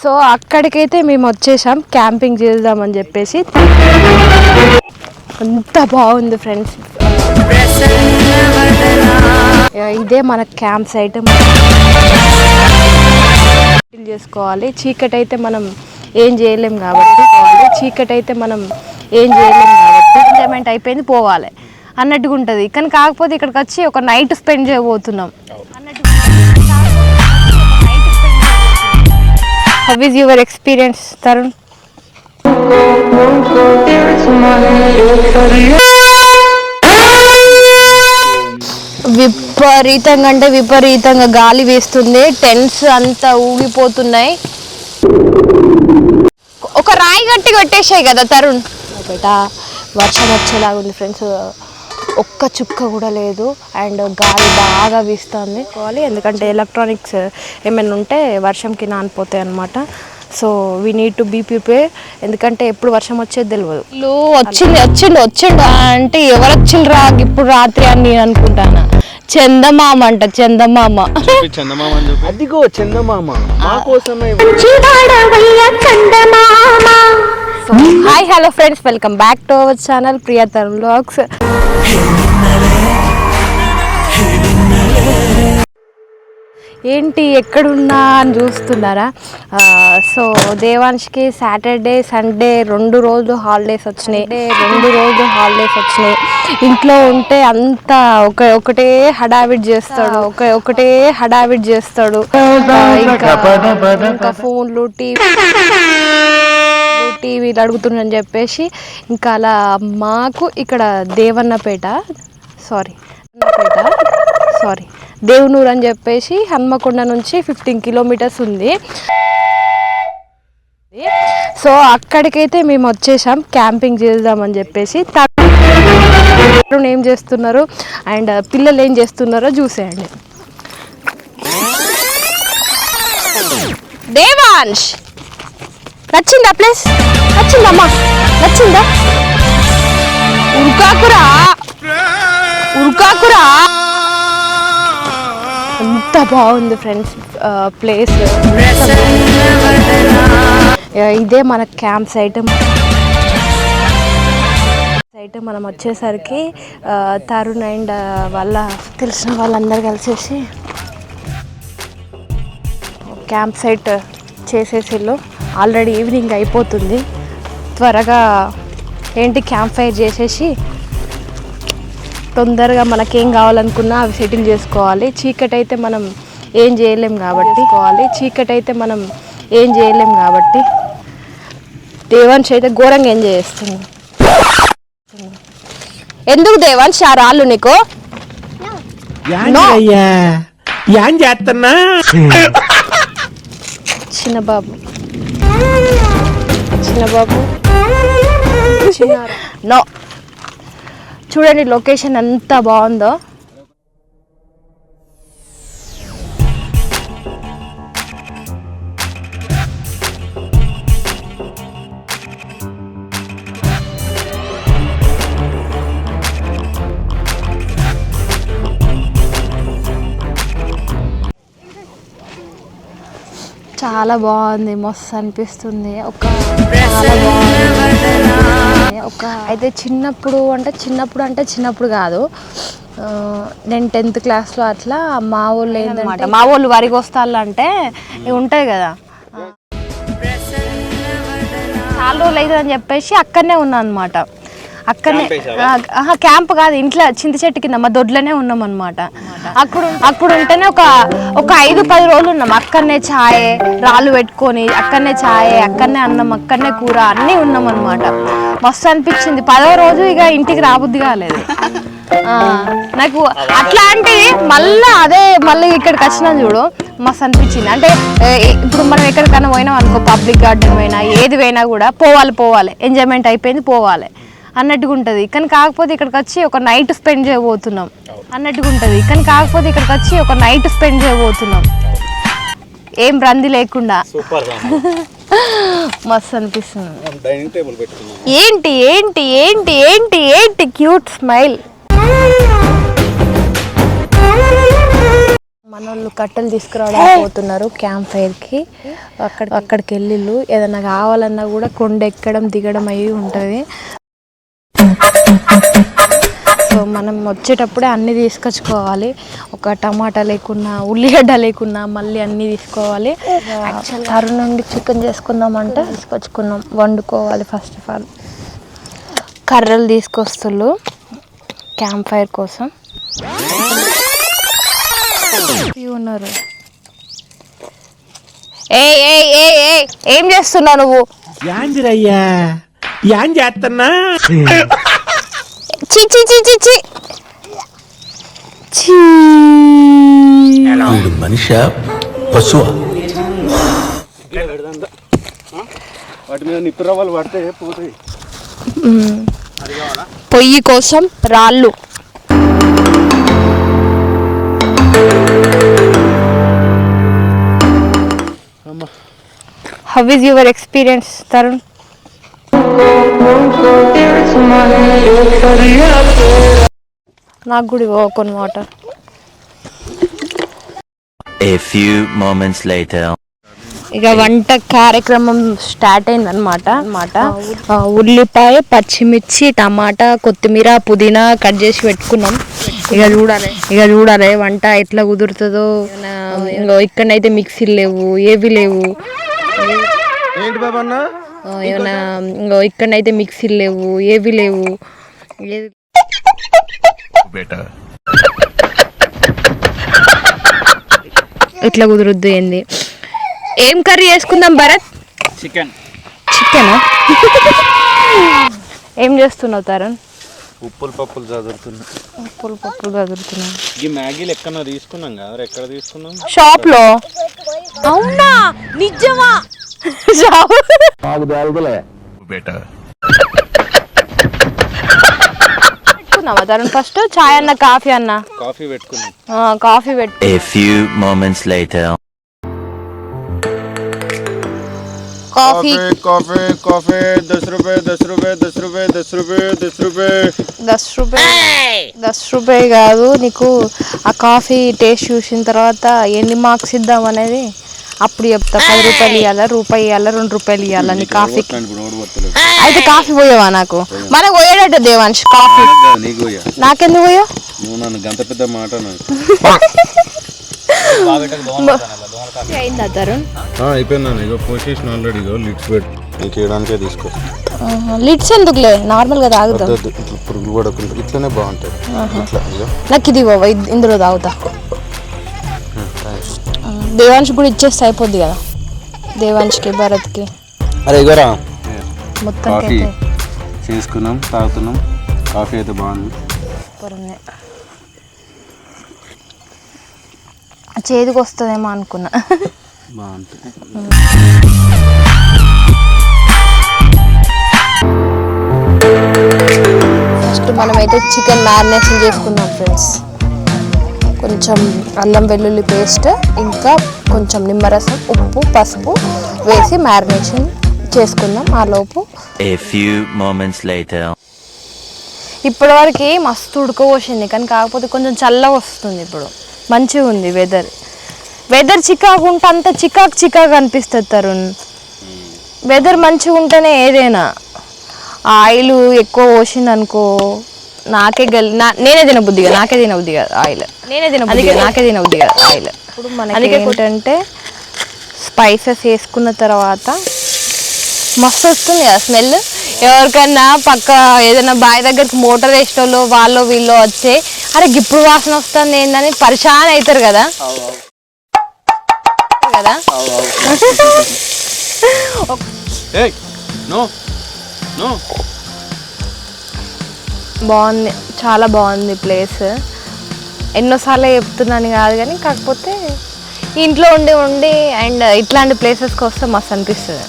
So అక్కడికైతే మేము వచ్చేసాం క్యాంపింగ్ చేద్దామని చెప్పేసి. అంత బాగుంది ఫ్రెండ్స్. ఇదే మన క్యాంప్ సైట్ చేసుకోవాలి. చీకటి అయితే మనం ఏం చేయలేం కాబట్టి ఎంజాయ్మెంట్ అయిపోయింది పోవాలి అన్నట్టుగా ఉంటుంది. కానీ కాకపోతే ఇక్కడికి వచ్చి ఒక నైట్ స్పెండ్ చేయబోతున్నాం. How is your experience Tarun? విపరీతంగా అంటే విపరీతంగా గాలి వేస్తుంది. టెంట్స్ అంతా ఊగిపోతున్నాయి. ఒక రాయి గట్టి కొట్టేసాయి కదా తరుణ్. బయట వర్షం వచ్చేలాగా ఉంది ఫ్రెండ్స్. ఒక్క చుక్క కూడా లేదు. అండ్ గాలి బాగా వీస్తుంది. ఎందుకంటే ఎలక్ట్రానిక్స్ ఏమైనా ఉంటే వర్షంకి నానిపోతాయి అన్నమాట. So we need to be prepare. ఎందుకంటే ఎప్పుడు వర్షం వచ్చేది తెలియదు. వచ్చిండు అంటే ఎవరు వచ్చిండ్రా ఇప్పుడు రాత్రి అని నేను అనుకుంటాను. చందమామ అంట, చందమామ. అదిగో చందమామ మా కోసమే. Hi hello friends, welcome back to our channel Priya Tarun vlogs. ఏంటి ఎక్కడున్నా అని చూస్తున్నారా? సో దేవాన్ష్కి సాటర్డే సండే 2 రోజులు హాలిడేస్ వచ్చినాయి. ఇంట్లో ఉంటే అంతా ఒకటే హడావిడి చేస్తాడు. ఇంకా ఫోన్లు టీవీలు అడుగుతుందని చెప్పేసి ఇంకా అలా మాకు ఇక్కడ దేవునూరు అని చెప్పేసి హన్మకొండ నుంచి 15 కిలోమీటర్స్ ఉంది. సో అక్కడికైతే మేము వచ్చేసాం క్యాంపింగ్ చేద్దామని చెప్పేసి. ఏం చేస్తున్నారు అండ్ పిల్లలు ఏం చేస్తున్నారో చూసేయండి. దేవాన్ష్ నచ్చిందా ప్లేస్? నచ్చిందమ్మా? నచ్చిందా? ఉరుకాకురా అంత బాగుంది ఫ్రెండ్స్ ప్లేస్. ఇదే మన క్యాంప్ సైట్. మనం వచ్చేసరికి తరుణ్ అండ్ వాళ్ళ తెలిసిన వాళ్ళందరూ కలిసేసి క్యాంప్ సైట్ చేసేసిళ్ళు. ఆల్రెడీ ఈవినింగ్ అయిపోతుంది. త్వరగా క్యాంప్ ఫైర్ చేసేసి తొందరగా మనకేం కావాలనుకున్నా అవి సెటిల్ చేసుకోవాలి. చీకటి అయితే మనం ఏం చేయలేం కాబట్టి దేవాన్ష్ అయితే ఘోరంగా ఎంజాయ్ చేస్తుంది. ఎందుకు దేవాన్ష్ ఆ రాళ్ళు నీకు? చిన్నబాబు నో, చూడండి లొకేషన్ ఎంత బాగుందో. చాలా బాగుంది, మస్తు అనిపిస్తుంది. అయితే చిన్నప్పుడు కాదు, నేను 10th క్లాస్లో అట్లా మా వాళ్ళు వరి కోస్తాళ్ళంటే ఉంటాయి కదా, చాలా రోజులు అవుతుందని చెప్పేసి అక్కడనే ఉన్నా అనమాట. క్యాంప్ కాదు, ఇంట్లో చింత చెట్టు కింద మా దొడ్లోనే ఉన్నాం అనమాట. అక్కడ ఉంటేనే ఒక 5-10 రోజులు ఉన్నాం. అక్కడనే ఛాయ్ రాళ్ళు పెట్టుకొని, అక్కడనే అన్నం, అక్కడనే కూర అన్నీ ఉన్నాం అనమాట. మస్తు అనిపించింది. 10వ రోజు ఇక ఇంటికి రాబుద్ది కాలేదు నాకు. అట్లాంటివి మళ్ళీ ఇక్కడికి వచ్చినా చూడు మస్తు అనిపించింది. అంటే ఇప్పుడు మనం ఎక్కడికైనా పోయినాం అనుకో, పబ్లిక్ గార్డెన్ పోయినా ఏది పోయినా కూడా పోవాలి ఎంజాయ్మెంట్ అయిపోయింది పోవాలి అన్నట్టుగా ఉంటుంది. కానీ కాకపోతే ఇక్కడికి వచ్చి ఒక నైట్ స్పెండ్ చేయబోతున్నాం. ఏం రంది లేకుండా మస్తు అనిపిస్తుంది. ఏంటి క్యూట్ స్మైల్. మనోళ్ళు కట్టెలు తీసుకురావడానికి పోతున్నారు క్యాంప్ ఫైర్కి. అక్కడికి వెళ్ళిళ్ళు ఏదైనా కావాలన్నా కూడా కొండ ఎక్కడం దిగడం అయ్యి ఉంటుంది. సో మనం వచ్చేటప్పుడే అన్నీ తీసుకొచ్చుకోవాలి. ఒక టమాటా లేకున్నా ఉల్లిగడ్డ లేకున్నా మళ్ళీ అన్నీ తీసుకోవాలి. తరుణ్ నుండి చికెన్ చేసుకుందామంటే తీసుకొచ్చుకున్నాం, వండుకోవాలి. ఫస్ట్ ఆఫ్ ఆల్ కర్రలు తీసుకొస్తుళ్ళు క్యాంప్ ఫైర్ కోసం. ఉన్నారు. ఏం చేస్తున్నావు నువ్వు? చేస్తున్నా మనిషి పశువా? వాటి మీద నిప్పు రవ్వలు పడితే పోతాయి. పొయ్యి కోసం రాళ్ళు. How is your experience, Tarun? నాకు కూడా కొన్ని water. A few moments later. ఇక వంట కార్యక్రమం స్టార్ట్ అయిందనమాట. ఉల్లిపాయ, పచ్చిమిర్చి, టమాటా, కొత్తిమీర, పుదీనా కట్ చేసి పెట్టుకున్నాం. ఇక చూడాలి వంట ఎట్లా కుదురుతుందో. ఇక్కడనైతే మిక్సీలు లేవు, ఏవి లేవు. ఏమన్నా ఇక్కడనైతే మిక్సీలు లేవు, ఏవి లేవు. ఎట్లా కుదురుద్దు ఏంది? ఏం కర్రీ చేసుకుందాం భరత్? చికెన్. చికెనా? ఏం చేస్తున్నావు తరుణ్? ఉప్పులు పప్పులు చదువుతున్నా. ఈ మ్యాగీలు ఎక్కడ తీసుకున్నాం కదా, ఎక్కడ తీసుకున్నాం? షాప్ లో. అవునా? నిజమా? పెట్టుకున్నావా తరుణ్? ఫస్ట్ చాయ్ అన్న కాఫీ అన్న? కాఫీ పెట్టుకున్నాం. కాఫీ పెట్టు. A few moments later. Coffee coffee coffee 10 రూపాయ 10 రూపాయ 10 రూపాయ 10 రూపాయ 10 రూపాయ 10 రూపాయ కాదు. నీకు ఆ కాఫీ టేస్ట్ చూసిన తర్వాత ఎన్ని మార్క్స్ ఇద్దాం అనేది అప్పుడు చెప్తా. 10 రూపాయలు ఇవ్వాలా, రూపాయి ఇవ్వాలా, 2 రూపాయలు ఇవ్వాలా నీ కాఫీకి? అయితే కాఫీ పోయావా నాకు? మనకు పోయాడట దేవాంశ్ కాఫీ. నాకెందుకు పోయా? నువ్వు నన్ను గంత పెద్ద మాట అయిందా తరుణ్? అయిపోయింది. ఇగో పోసేసిన ఆల్రెడీ. ఇగో లిడ్స్ పెట్టి నీకు వేయడానికే తీసుకో. లిడ్స్ ఎందుకులే, నార్మల్ గా తాగుతాం. పురుగులు పడకుండా ఇట్లనే బాగుంటుంది. నాకు ఇది ఇందులో తాగుతా. దేవాంశ్ కూడా ఇచ్చేస్తే అయిపోద్ది కదా, దేవాంశ్కి భరత్కి. అరే ఇగోరా మొత్తం కాఫీ చేసుకున్నాం, తాగుతున్నాం. కాఫీ అయితే బాగుంది. చేదుకు వస్తుందేమో అనుకున్నా. బాగుంటుంది. ఫస్ట్ మనమైతే చికెన్ మ్యారినేషన్ చేసుకుందాం ఫ్రెండ్స్. కొంచెం అల్లం వెల్లుల్లి పేస్ట్, ఇంకా కొంచెం నిమ్మరసం, ఉప్పు, పసుపు వేసి మ్యారినేషన్ చేసుకుందాం. ఆ లోపు A few moments later. ఇప్పటి వరకు మస్తు ఉడకపోసింది, కానీ కాకపోతే కొంచెం చల్లగా వస్తుంది. ఇప్పుడు మంచిగా ఉంది వెదర్ చికాకు ఉంటే అంత చికాకు అనిపిస్తుంది తరుణ్. వెదర్ మంచిగా ఉంటేనే ఏదైనా. ఆయిల్ ఎక్కువ పోసింది అనుకో నేనే తినబుద్ది కదా, నాకే తినబుద్ది కదా ఆయిల్. ఇప్పుడు మనకి ఏంటంటే స్పైసెస్ వేసుకున్న తర్వాత మస్తు వస్తుంది కదా స్మెల్. ఎవరికన్నా పక్క ఏదైనా బావి దగ్గరికి మోటార్ వేసిన వాళ్ళు వీళ్ళు వచ్చే అరే గిప్పుడు వాసన వస్తుంది ఏందని పరిశాన్ అవుతారు కదా. బాగుంది, చాలా బాగుంది ప్లేస్. ఎన్నోసార్లు చెప్తున్నాను కాదు కానీ కాకపోతే ఇంట్లో ఉండి అండ్ ఇట్లాంటి ప్లేసెస్కి వస్తే మస్తు అనిపిస్తుంది.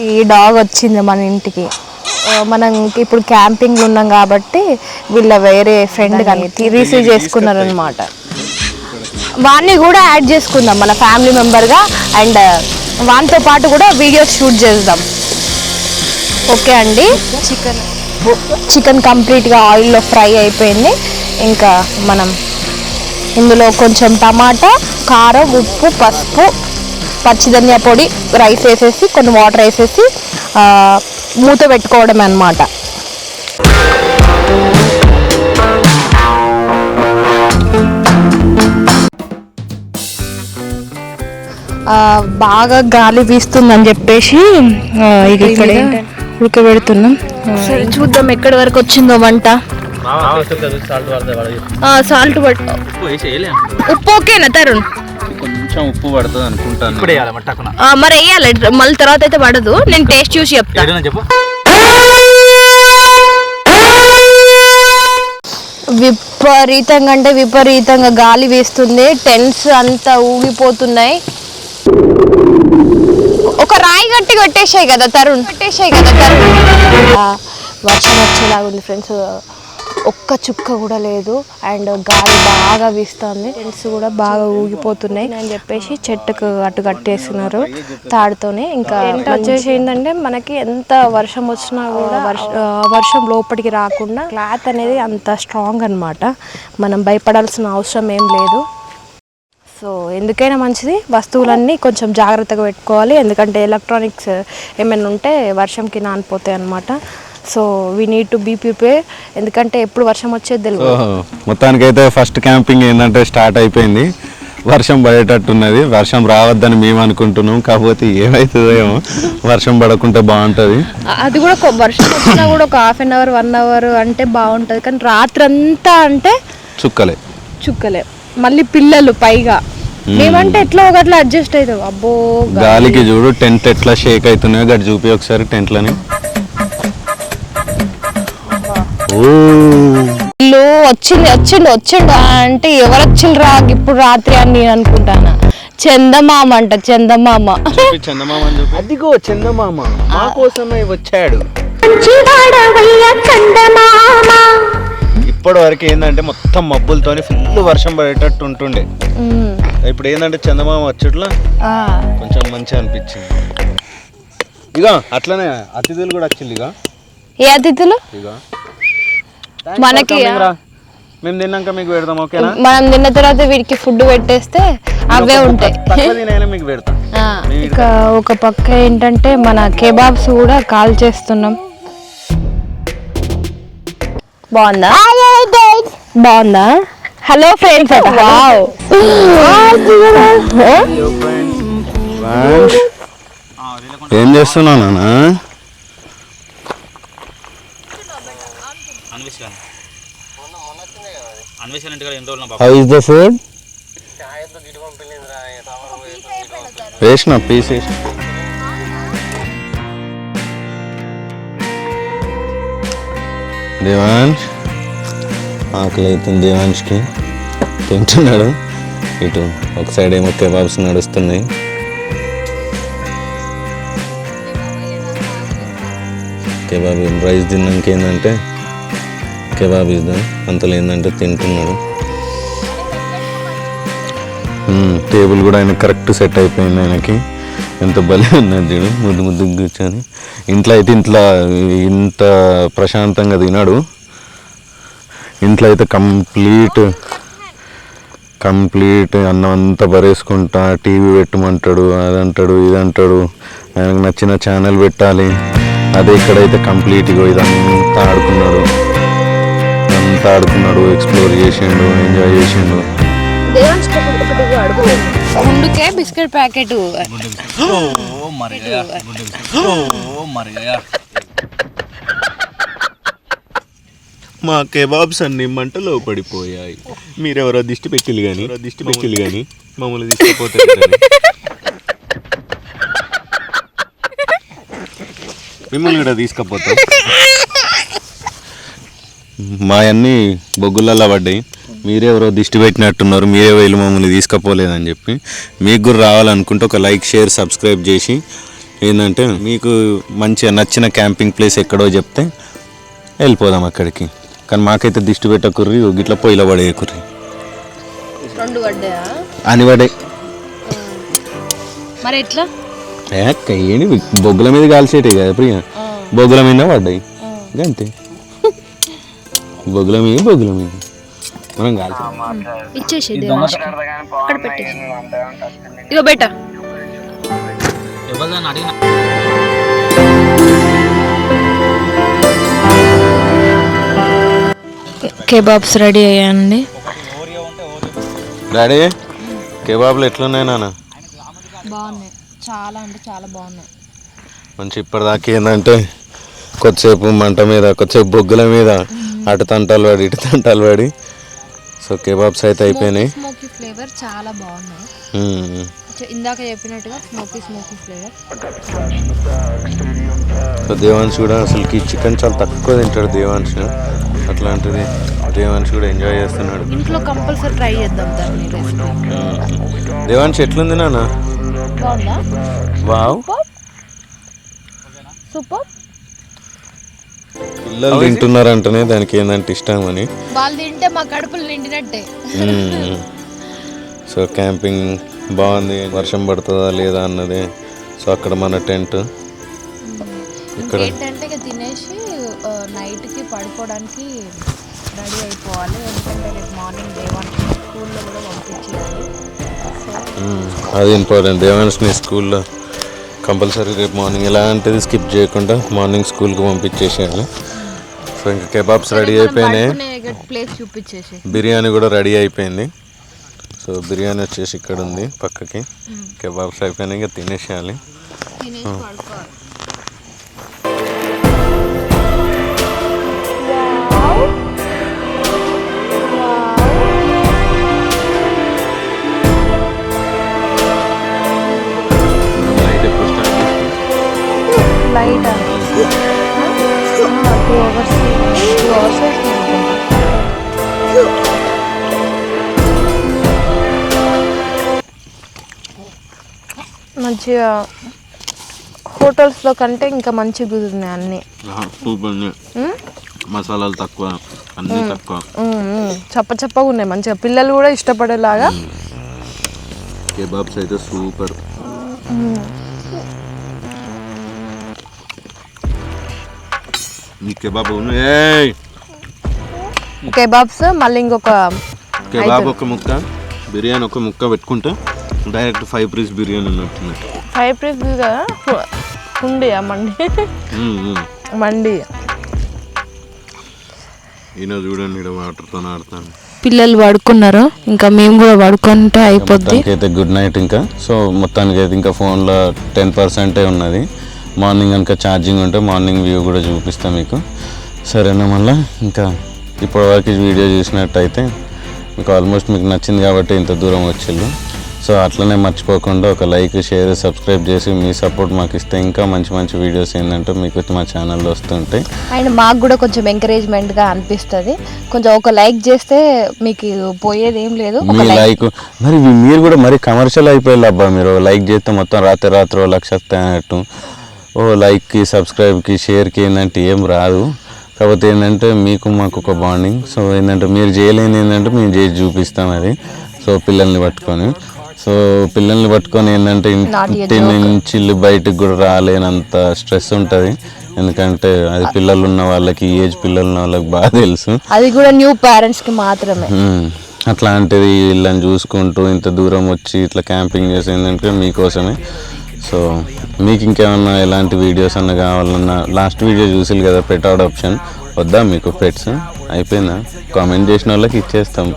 ఈ డాగ్ వచ్చింది మన ఇంటికి. మనం ఇప్పుడు క్యాంపింగ్ ఉన్నాం కాబట్టి వీళ్ళ వేరే ఫ్రెండ్ కానీ రిసీవ్ చేసుకున్నారు అనమాట. వాడిని కూడా యాడ్ చేసుకుందాం మన ఫ్యామిలీ మెంబర్గా, అండ్ వానితో పాటు కూడా వీడియోస్ షూట్ చేద్దాం. ఓకే అండి. చికెన్ కంప్లీట్గా ఆయిల్లో ఫ్రై అయిపోయింది. ఇంకా మనం ఇందులో కొంచెం టమాటా, కారం, ఉప్పు, పసుపు, పచ్చిధనియా పొడి, రైస్ వేసేసి కొన్ని వాటర్ వేసేసి మూత పెట్టుకోవడం అన్నమాట. బాగా గాలి వీస్తుందని చెప్పేసి ఇక్కడ ఉడకబెడుతున్నాం. సరే చూద్దాం ఎక్కడి వరకు వచ్చిందో వంట. సాల్ట్ ఉప్పు ఓకేనా తరుణ్? కొంచెం ఉప్పు పడుతుంది అనుకుంటాను. మరి వేయాలి మళ్ళీ తర్వాత అయితే పడదు. నేను టేస్ట్ చూసి చెప్తాను. విపరీతంగా అంటే విపరీతంగా గాలి వేస్తుంది. టెంట్స్ అంతా ఊగిపోతున్నాయి. ఒక రాయి గట్టి కొట్టేసాయి కదా తరుణ్. వర్షం వచ్చేలాగా ఉంది ఫ్రెండ్స్. ఒక్క చుక్క కూడా లేదు. అండ్ గాలి బాగా వీస్తుంది. టెంట్స్ కూడా బాగా ఊగిపోతున్నాయి అని చెప్పేసి చెట్టుకు అటు కట్టేస్తున్నారు తాడుతోనే. ఇంకా వచ్చేసి ఏంటంటే మనకి ఎంత వర్షం వచ్చినా కూడా వర్షం లోపలికి రాకుండా క్లాత్ అనేది అంత స్ట్రాంగ్ అన్నమాట. మనం భయపడాల్సిన అవసరం ఏం లేదు. సో ఎందుకైనా మంచిది వస్తువులన్నీ కొంచెం జాగ్రత్తగా పెట్టుకోవాలి. ఎందుకంటే ఎలక్ట్రానిక్స్ ఏమైనా ఉంటే వర్షంకి నానిపోతాయి అన్నమాట. So we need to be prepare. ఎందుకంటే ఎప్పుడు వర్షం వచ్చేది తెలియదు. మొత్తానికైతే ఫస్ట్ క్యాంపింగ్ ఏంటంటే స్టార్ట్ అయిపోయింది. వర్షం పడేటట్టున్నది. వర్షం రావద్దని మేము అనుకుంటున్నాం. కాకపోతే ఏమవుతుందో ఏమో. వర్షం పడకుంటే బాగుంటుంది. అది కూడా వర్షం వచ్చినా కూడా ఒక 1/2 అవర్ 1 అవర్ అంటే బాగుంటుంది. కానీ రాత్రంతా అంటే చుక్కలే. మళ్ళీ పిల్లలు పైగా మేమంటే ఎట్లా ఒకట్లా అడ్జస్ట్ అవుతాం. అబ్బో గాలికి చూడు టెంట్ ఎట్లా షేక్ అవుతున్నాయో గట్టి చూపి ఒకసారి టెంట్లని. వచ్చిండు అంటే ఎవరు వచ్చిండ్రా ఇప్పుడు రాత్రి అని నేను అనుకుంటాను. చందమామ అంట. చందమామ అదిగో చందమామ మా కోసమే వచ్చాడు. ఇప్పటి వరకు ఏంటంటే మొత్తం మబ్బులతోని ఫుల్ వర్షం పడేటట్టు ఉంటుండే. ఇప్పుడు ఏంటంటే చందమామ వచ్చేట్లా కొంచెం మంచిగా అనిపించింది. ఇక అట్లనే అతిథులు కూడా వచ్చింది. ఇక ఏ అతిథులు? ఇక మనకి మేము తిన్నాక మీకు పెడతాం. ఓకేనా? మనం తిన్న తర్వాత వీడికి ఫుడ్ పెట్టేస్తే అవే ఉంటాయి. మీకు పెడతాం. ఇక ఒక పక్క ఏంటంటే మన కెబాబ్స్ కూడా కాల్ చేస్తున్నాం. బాగుందా? Hello friends. ఏం చేస్తున్నావు నాన్న? How is the food? వేసిన పీస్ దేవాంశ్ ఆకలి అవుతుంది. దేవాంష్కి తింటున్నాడు. ఇటు ఒక సైడ్ ఏమో కెబాబ్స్ నడుస్తున్నాయి. కెబాబ్ రైస్ తిన్నాక ఏంటంటే కెబాబ్ ఇద్దాం. అంతలో ఏంటంటే తింటున్నాడు. టేబుల్ కూడా ఆయన కరెక్ట్ సెట్ అయిపోయింది. ఆయనకి ఎంత భలే ఉన్నది చూడు. ముద్దు కూర్చొని. ఇంట్లో అయితే ఇంత ప్రశాంతంగా తినాడు. ఇంట్లో అయితే కంప్లీట్ అన్నం అంతా బరేసుకుంటా టీవీ పెట్టమంటాడు. అదంటాడు ఇదంటాడు. ఆయనకు నచ్చిన ఛానల్ పెట్టాలి. అదే ఇక్కడైతే కంప్లీట్గా ఇదంతా ఆడుకున్నాడు. ఎక్స్ప్లోర్ చేసిండు. ఎంజాయ్ చేసిండు. ముందుకే బిస్కెట్ ప్యాకెట్ మా కెబాబ్స్ అన్ని మంటలో పడిపోయాయి. మీరెవరో దిష్టి పెట్టిలు కానీ మమ్మల్ని తీసుకుపోతారు. మిమ్మల్ని కూడా తీసుకుపోతాం. మా అన్నీ బొగ్గులలో పడ్డాయి. మీరెవరో దిష్టి పెట్టినట్టున్నారు. మీరే వెళ్ళి మమ్మల్ని తీసుకుపోలేదని చెప్పి. మీకు కూడా రావాలనుకుంటే ఒక లైక్ షేర్ సబ్స్క్రైబ్ చేసి ఏంటంటే మీకు మంచిగా నచ్చిన క్యాంపింగ్ ప్లేస్ ఎక్కడో చెప్తే వెళ్ళిపోదాం అక్కడికి. కానీ మాకైతే దిష్టి పెట్టకుర్రి. గిట్ల పొయ్యిలో పడేయకుర్రి. అని పడే మరి ఎట్లా ఏంటి బొగ్గుల మీద కాల్చేటే కదా ప్రియ. బొగ్గుల మీద పడ్డాయి అంతే. బొగ్గుల మీద మనం కాల్చి ఇచ్చేసి దేవాన్ష్ అక్కడ పెట్టేసి ఇగో బెట కేబాబ్స్ రెడీ అయ్యాయండి. డాడీ కేబాబ్లు ఎట్లున్నాయి నాన్న? బాగున్నాయి, చాలా అంటే చాలా బాగున్నాయి. మంచి ఇప్పటిదాకా ఏంటంటే కొద్దిసేపు మంట మీద కొద్దిసేపు బొగ్గుల మీద అటు తంటాలు పడి ఇటు తంటాలు పడి సో కేబాబ్స్ అయితే అయిపోయినాయి. స్మోకీ ఫ్లేవర్ చాలా బాగున్నాయి. ఇందాక చెప్పినట్టుగా స్మోకీ ఫ్లేవర్. సో దేవాన్ష్ కూడా అసలుకి చికెన్ చాలా తక్కువ తింటాడు దేవాన్ష్. అట్లాంటిది దేవాన్ష్ కూడా ఎంజాయ్ చేస్తున్నాడు. ఇంట్లో కంపల్సరీ ట్రై చేద్దాం దాన్ని. దేవాన్ష్ ఎట్లుంది నాన్న? బాగుందా? Wow super. పిల్లలు తింటున్నారంటేనే దానికి ఏంటంటే ఇష్టం అని. వాళ్ళు తింటే మా కడుపులు నిండినట్టే. సో క్యాంపింగ్ బాగుంది. వర్షం పడుతుందా లేదా అన్నది. సో అక్కడ మన టెంట్ ఇక్కడ ఏంటంటే ఇక తినేసి నైట్కి పడుకోవడానికి రెడీ అయిపోవాలి. ఎందుకంటే రేపు మార్నింగ్ దేవాన్ష్ స్కూల్లో కూడా పంపించేయాలి. అది ఇంపార్టెంట్. దేవాన్ష్ని స్కూల్లో కంపల్సరీ రేపు మార్నింగ్ ఎలాంటిది స్కిప్ చేయకుండా మార్నింగ్ స్కూల్కి పంపించేసేయాలి. సో ఇంకా కెబాబ్స్ రెడీ అయిపోయినాయి. ప్లేస్ చూపించేసి బిర్యానీ కూడా రెడీ అయిపోయింది. సో బిర్యానీ వచ్చేసి ఇక్కడ ఉంది పక్కకి. కెబాబ్స్ అయిపోయినాయి, ఇంకా తినేసేయాలి. లైట్ 2 hours మంచిగా హోటల్స్లో కంటే ఇంకా మంచిగా కుదిరినాయి అన్నీ. సూపర్. మసాలాలు తక్కువ, అన్నీ తక్కువ, చప్పగా ఉన్నాయి. మంచిగా పిల్లలు కూడా ఇష్టపడేలాగా. కెబాబ్స్ అయితే సూపర్. కెబాబ్స్ మళ్ళీ ఇంకొక కెబాబ్ ఒక ముక్క, బిర్యానీ ఒక ముక్క పెట్టుకుంటే డైరెక్ట్ 5 పీస్ బిర్యానీ ఉన్నట్టున్నట్టు. 5 పీస్ కదా ఉండి మండి. ఈయన చూడండి ఇక్కడ వాటర్తో ఆడుతాను. పిల్లలు పడుకున్నారు, ఇంకా మేము కూడా పడుకుంటే అయిపోద్ది. అయితే గుడ్ నైట్. ఇంకా సో మొత్తానికి అయితే ఇంకా ఫోన్లో 10% ఉన్నది. మార్నింగ్ కనుక ఛార్జింగ్ ఉంటే మార్నింగ్ వ్యూ కూడా చూపిస్తాం మీకు. సరేనా? మళ్ళీ ఇంకా ఇప్పటివరకు వీడియో చూసినట్టయితే మీకు ఆల్మోస్ట్ మీకు నచ్చింది కాబట్టి ఇంత దూరం వచ్చిళ్ళు. సో అట్లనే మర్చిపోకుండా ఒక లైక్, షేర్, సబ్స్క్రైబ్ చేసి మీ సపోర్ట్ మాకు ఇస్తే ఇంకా మంచి మంచి వీడియోస్ ఏంటంటే మీకు మా ఛానల్లో వస్తుంటాయి. అండ్ మాకు కూడా కొంచెం ఎంకరేజ్మెంట్గా అనిపిస్తుంది. కొంచెం ఒక లైక్ చేస్తే మీకు పోయేది ఏం లేదు. మీ లైక్ మరి మీరు కూడా మరి కమర్షియల్ అయిపోయారు అబ్బా. మీరు లైక్ చేస్తే మొత్తం రాత్రి 1 లక్ష వస్తాయి అన్నట్టు. లైక్కి, సబ్స్క్రైబ్కి, షేర్కి ఏంటంటే ఏం రాదు. కాకపోతే ఏంటంటే మీకు మాకు ఒక బాండింగ్. సో ఏంటంటే మీరు చేయలేని ఏంటంటే మేము చేసి చూపిస్తాం అది. సో పిల్లల్ని పట్టుకొని ఏంటంటే ఇంటి నుంచి బయటకు కూడా రాలేనంత స్ట్రెస్ ఉంటుంది. ఎందుకంటే అది పిల్లలు ఉన్న వాళ్ళకి, ఏజ్ పిల్లలు ఉన్న వాళ్ళకి బాగా తెలుసు. అది కూడా న్యూ పేరెంట్స్కి మాత్రమే. అట్లాంటిది వీళ్ళని చూసుకుంటూ ఇంత దూరం వచ్చి ఇట్లా క్యాంపింగ్ చేసి ఏంటంటే మీకోసమే. సో మీకు ఇంకేమన్నా ఎలాంటి వీడియోస్ అన్న కావాలన్నా లాస్ట్ వీడియో చూసి కదా పెట్ అడాప్షన్ వద్దా మీకు పెట్స్ అయిపోయిందా? కామెంట్ చేసిన వాళ్ళకి ఇచ్చేస్తాం.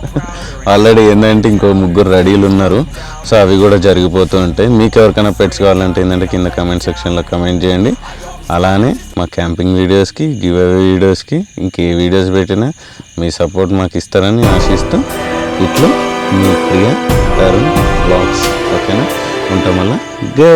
ఆల్రెడీ ఏంటంటే ఇంకో 3 రెడీలు ఉన్నారు. సో అవి కూడా జరిగిపోతూ ఉంటాయి. మీకు ఎవరికైనా పెట్స్ కావాలంటే ఏంటంటే కింద కామెంట్ సెక్షన్లో కామెంట్ చేయండి. అలానే మా క్యాంపింగ్ వీడియోస్కి, గివ్ అవే వీడియోస్కి, ఇంకే వీడియోస్ పెట్టినా మీ సపోర్ట్ మాకు ఇస్తారని ఆశిస్తూ ఇట్లు మీ ప్రియ తరుణ్ బ్లాగ్స్. ఓకేనా? ఉంటాం. మళ్ళీ